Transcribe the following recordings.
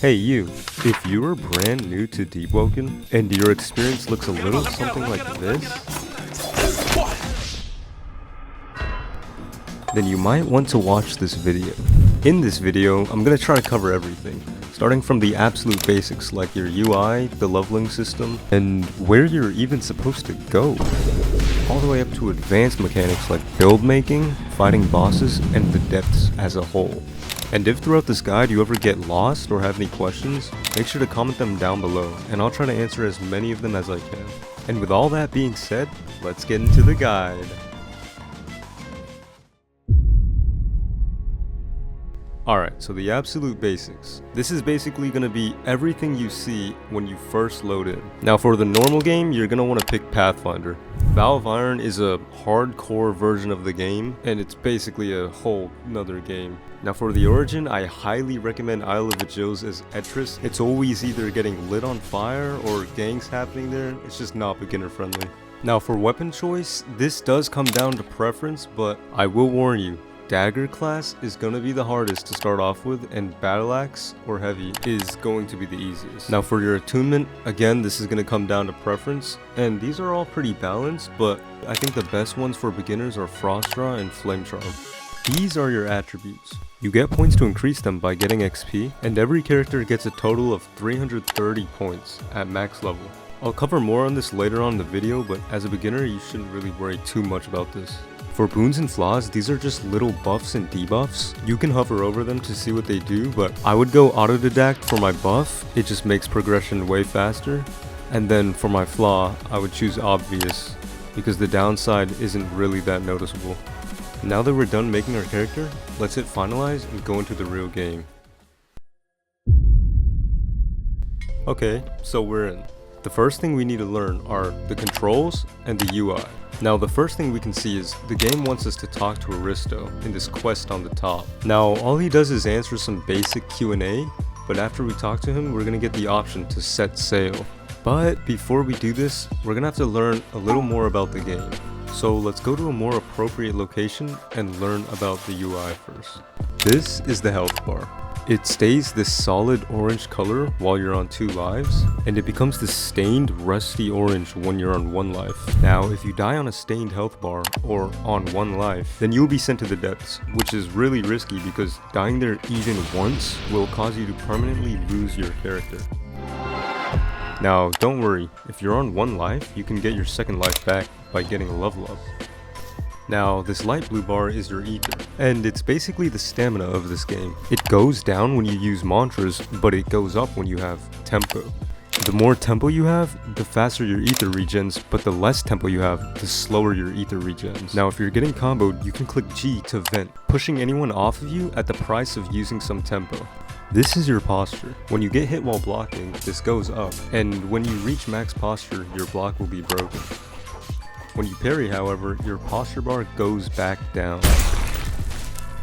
Hey you, if you are brand new to Deepwoken and your experience looks a little something like this, then you might want to watch this video. In this video, I'm going to try to cover everything, starting from the absolute basics like your UI, the leveling system, and where you're even supposed to go, all the way up to advanced mechanics like build making, fighting bosses, and the depths as a whole. And if throughout this guide you ever get lost or have any questions, make sure to comment them down below, and I'll try to answer as many of them as I can. And with all that being said, let's get into the guide. Alright, so the absolute basics. This is basically going to be everything you see when you first load in. Now for the normal game, you're going to want to pick Pathfinder. Valve Iron is a hardcore version of the game, and it's basically a whole nother game. Now for the Origin, I highly recommend Isle of Vigils as Etris. It's always either getting lit on fire or gangs happening there. It's just not beginner friendly. Now for weapon choice, this does come down to preference, but I will warn you, Dagger class is going to be the hardest to start off with, and Battle Axe or Heavy is going to be the easiest. Now for your attunement, again this is going to come down to preference, and these are all pretty balanced, but I think the best ones for beginners are frostdraw and flame charm. These are your attributes. You get points to increase them by getting XP, and every character gets a total of 330 points at max level. I'll cover more on this later on in the video, but as a beginner you shouldn't really worry too much about this. For boons and flaws, these are just little buffs and debuffs. You can hover over them to see what they do, but I would go autodidact for my buff. It just makes progression way faster. And then for my flaw, I would choose obvious, because the downside isn't really that noticeable. Now that we're done making our character, let's hit finalize and go into the real game. Okay, so we're in. The first thing we need to learn are the controls and the UI. Now the first thing we can see is the game wants us to talk to Aristo in this quest on the top. Now all he does is answer some basic Q&A, but after we talk to him we're going to get the option to set sail. But before we do this, we're going to have to learn a little more about the game. So let's go to a more appropriate location and learn about the UI first. This is the health bar. It stays this solid orange color while you're on 2 lives, and it becomes this stained rusty orange when you're on 1 life. Now if you die on a stained health bar or on 1 life, then you'll be sent to the depths, which is really risky because dying there even once will cause you to permanently lose your character. Now don't worry, if you're on 1 life, you can get your 2nd life back by getting a level up. Now, this light blue bar is your ether, and it's basically the stamina of this game. It goes down when you use mantras, but it goes up when you have tempo. The more tempo you have, the faster your ether regens, but the less tempo you have, the slower your ether regens. Now, if you're getting comboed, you can click G to vent, pushing anyone off of you at the price of using some tempo. This is your posture. When you get hit while blocking, this goes up, and when you reach max posture, your block will be broken. When you parry, however, your posture bar goes back down.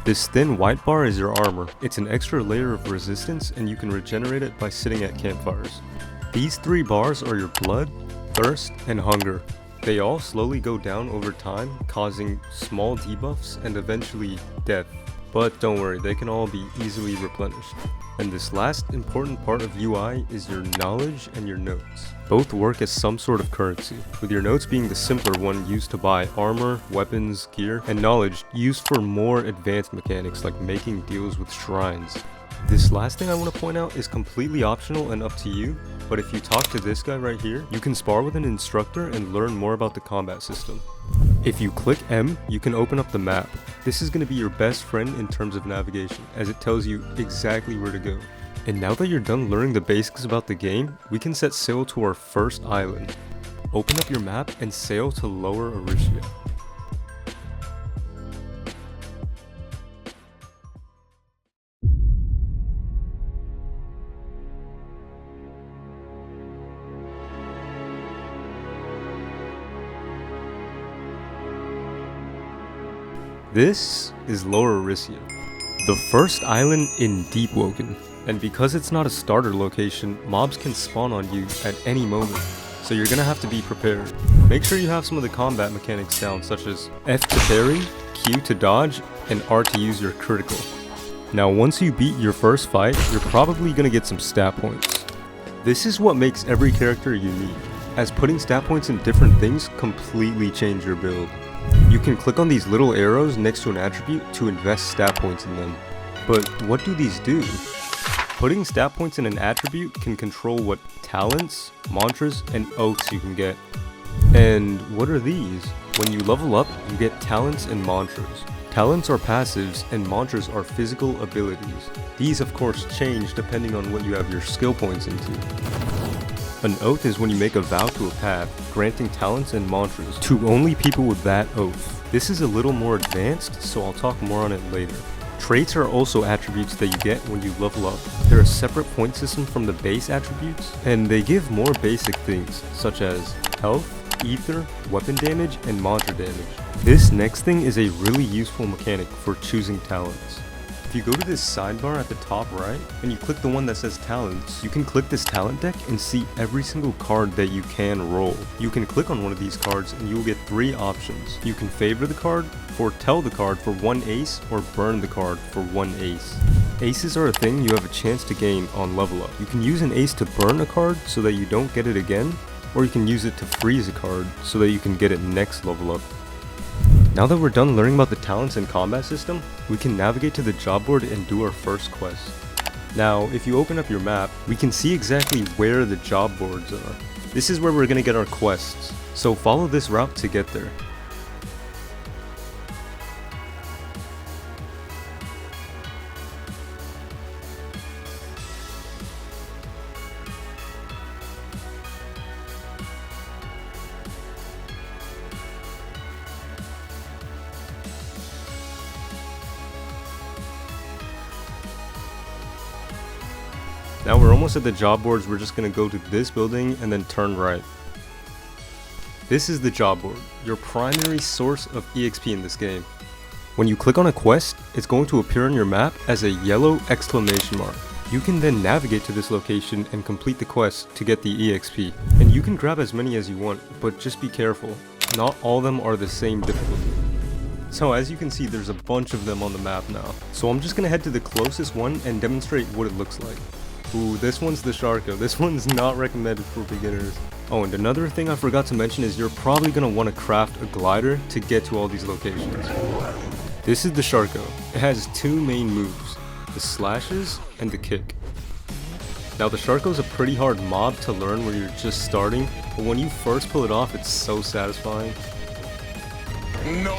This thin white bar is your armor. It's an extra layer of resistance, and you can regenerate it by sitting at campfires. These 3 bars are your blood, thirst, and hunger. They all slowly go down over time, causing small debuffs and eventually death. But don't worry, they can all be easily replenished. And this last important part of UI is your knowledge and your notes. Both work as some sort of currency, with your notes being the simpler one used to buy armor, weapons, gear, and knowledge used for more advanced mechanics like making deals with shrines. This last thing I want to point out is completely optional and up to you, but if you talk to this guy right here, you can spar with an instructor and learn more about the combat system. If you click M, you can open up the map. This is going to be your best friend in terms of navigation, as it tells you exactly where to go. And now that you're done learning the basics about the game, we can set sail to our first island. Open up your map and sail to Lower Aricia. This is Lower Aricia, the first island in Deepwoken, and because it's not a starter location, mobs can spawn on you at any moment, so you're gonna have to be prepared. Make sure you have some of the combat mechanics down, such as F to parry, Q to dodge, and R to use your critical. Now once you beat your first fight, you're probably gonna get some stat points. This is what makes every character unique, as putting stat points in different things completely change your build. You can click on these little arrows next to an attribute to invest stat points in them. But what do these do? Putting stat points in an attribute can control what talents, mantras, and oaths you can get. And what are these? When you level up, you get talents and mantras. Talents are passives and mantras are physical abilities. These of course change depending on what you have your skill points into. An oath is when you make a vow to a path, granting talents and mantras to only people with that oath. This is a little more advanced, so I'll talk more on it later. Traits are also attributes that you get when you level up. They're a separate point system from the base attributes, and they give more basic things, such as health, ether, weapon damage, and mantra damage. This next thing is a really useful mechanic for choosing talents. If you go to this sidebar at the top right, and you click the one that says talents, you can click this talent deck and see every single card that you can roll. You can click on one of these cards and you will get 3 options. You can favor the card, foretell the card for 1 ace, or burn the card for 1 ace. Aces are a thing you have a chance to gain on level up. You can use an ace to burn a card so that you don't get it again, or you can use it to freeze a card so that you can get it next level up. Now that we're done learning about the talents and combat system, we can navigate to the job board and do our first quest. Now, if you open up your map, we can see exactly where the job boards are. This is where we're gonna get our quests, so follow this route to get there. Now we're almost at the job boards. We're just gonna go to this building and then turn right. This is the job board, your primary source of EXP in this game. When you click on a quest, it's going to appear on your map as a yellow exclamation mark. You can then navigate to this location and complete the quest to get the EXP. And you can grab as many as you want, but just be careful. Not all of them are the same difficulty. So as you can see, there's a bunch of them on the map now. So I'm just gonna head to the closest one and demonstrate what it looks like. Ooh, this one's the Sharko. This one's not recommended for beginners. Oh, and another thing I forgot to mention is you're probably gonna want to craft a glider to get to all these locations. This is the Sharko. It has 2 main moves, the slashes and the kick. Now the Sharko's a pretty hard mob to learn when you're just starting, but when you first pull it off, it's so satisfying. No.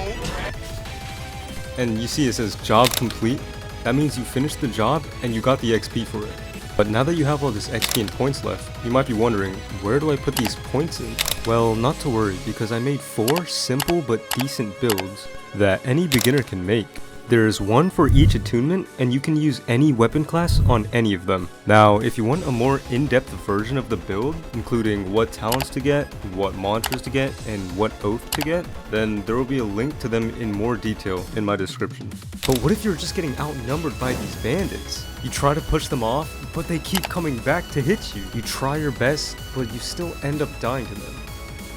And you see it says job complete. That means you finished the job and you got the XP for it. But now that you have all this XP and points left, you might be wondering, where do I put these points in? Well, not to worry, because I made 4 simple but decent builds that any beginner can make. There's one for each attunement, and you can use any weapon class on any of them. Now, if you want a more in-depth version of the build, including what talents to get, what mantras to get, and what oath to get, then there will be a link to them in more detail in my description. But what if you're just getting outnumbered by these bandits? You try to push them off, but they keep coming back to hit you. You try your best, but you still end up dying to them.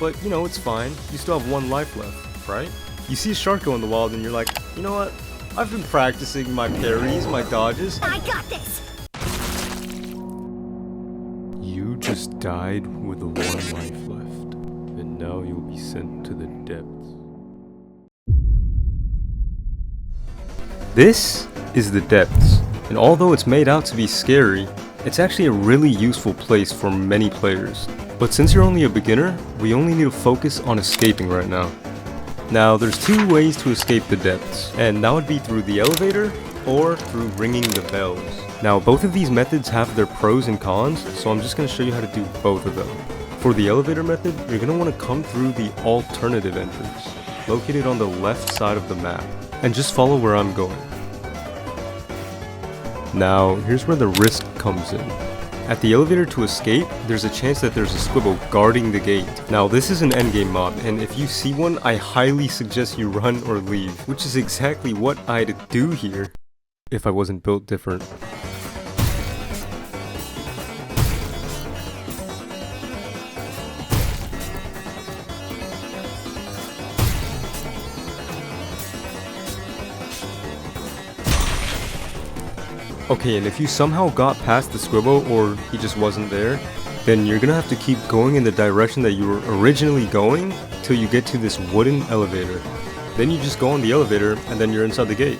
But you know, it's fine. You still have 1 life left, right? You see a Sharko in the wild and you're like, you know what? I've been practicing my parries, my dodges. I got this! You just died with 1 life left, and now you'll be sent to the depths. This is the depths, and although it's made out to be scary, it's actually a really useful place for many players. But since you're only a beginner, we only need to focus on escaping right now. Now, there's 2 ways to escape the depths, and that would be through the elevator or through ringing the bells. Now, both of these methods have their pros and cons, so I'm just going to show you how to do both of them. For the elevator method, you're going to want to come through the alternative entrance, located on the left side of the map, and just follow where I'm going. Now, here's where the risk comes in. At the elevator to escape, there's a chance that there's a squibble guarding the gate. Now this is an endgame mob, and if you see one, I highly suggest you run or leave, which is exactly what I'd do here if I wasn't built different. Okay, and if you somehow got past the squibbo or he just wasn't there, then you're gonna have to keep going in the direction that you were originally going till you get to this wooden elevator. Then you just go on the elevator and then you're inside the gate.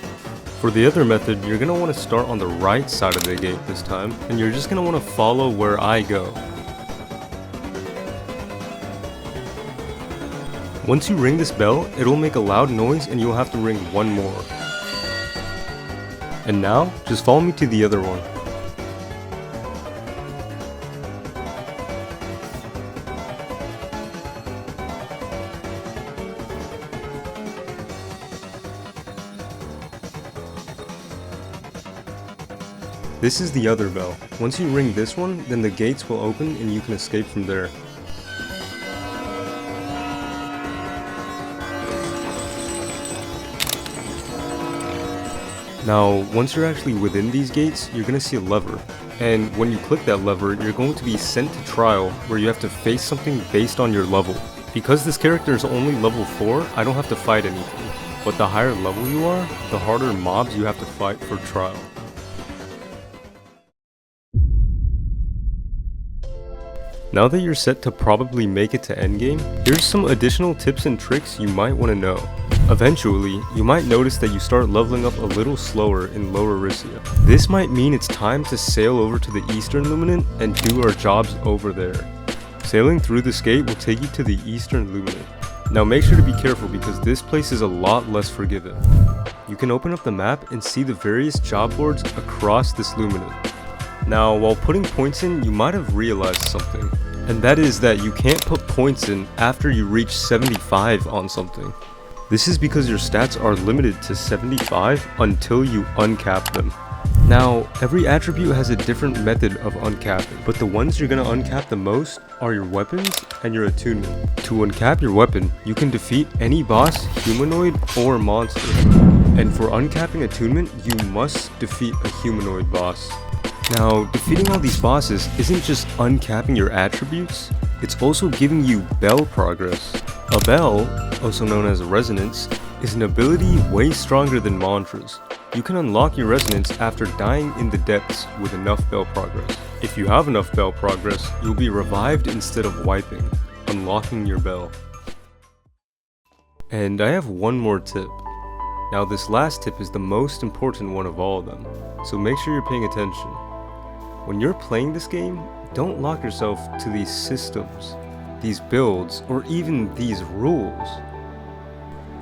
For the other method, you're gonna want to start on the right side of the gate this time, and you're just gonna want to follow where I go. Once you ring this bell, it'll make a loud noise and you'll have to ring one more. And now, just follow me to the other one. This is the other bell. Once you ring this one, then the gates will open and you can escape from there. Now, once you're actually within these gates, you're gonna see a lever. And when you click that lever, you're going to be sent to trial where you have to face something based on your level. Because this character is only level 4, I don't have to fight anything. But the higher level you are, the harder mobs you have to fight for trial. Now that you're set to probably make it to endgame, here's some additional tips and tricks you might want to know. Eventually, you might notice that you start leveling up a little slower in Lower Rissia. This might mean it's time to sail over to the Eastern Luminant and do our jobs over there. Sailing through this gate will take you to the Eastern Luminant. Now make sure to be careful because this place is a lot less forgiving. You can open up the map and see the various job boards across this Luminant. Now, while putting points in, you might have realized something, and that is that you can't put points in after you reach 75 on something. This is because your stats are limited to 75 until you uncap them. Now, every attribute has a different method of uncapping, but the ones you're gonna uncap the most are your weapons and your attunement. To uncap your weapon, you can defeat any boss, humanoid, or monster. And for uncapping attunement, you must defeat a humanoid boss. Now, defeating all these bosses isn't just uncapping your attributes, it's also giving you bell progress. A bell, also known as a resonance, is an ability way stronger than mantras. You can unlock your resonance after dying in the depths with enough bell progress. If you have enough bell progress, you'll be revived instead of wiping, unlocking your bell. And I have one more tip. Now this last tip is the most important one of all of them, so make sure you're paying attention. When you're playing this game, don't lock yourself to these systems, these builds, or even these rules.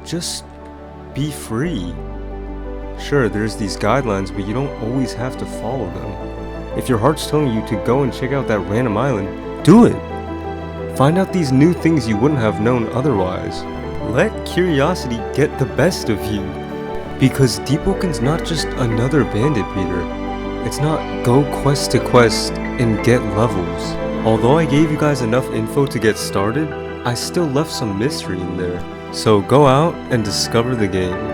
Just be free. Sure, there's these guidelines, but you don't always have to follow them. If your heart's telling you to go and check out that random island, do it! Find out these new things you wouldn't have known otherwise. Let curiosity get the best of you. Because Deepwoken's not just another bandit beater. It's not go quest to quest and get levels. Although I gave you guys enough info to get started, I still left some mystery in there. So go out and discover the game.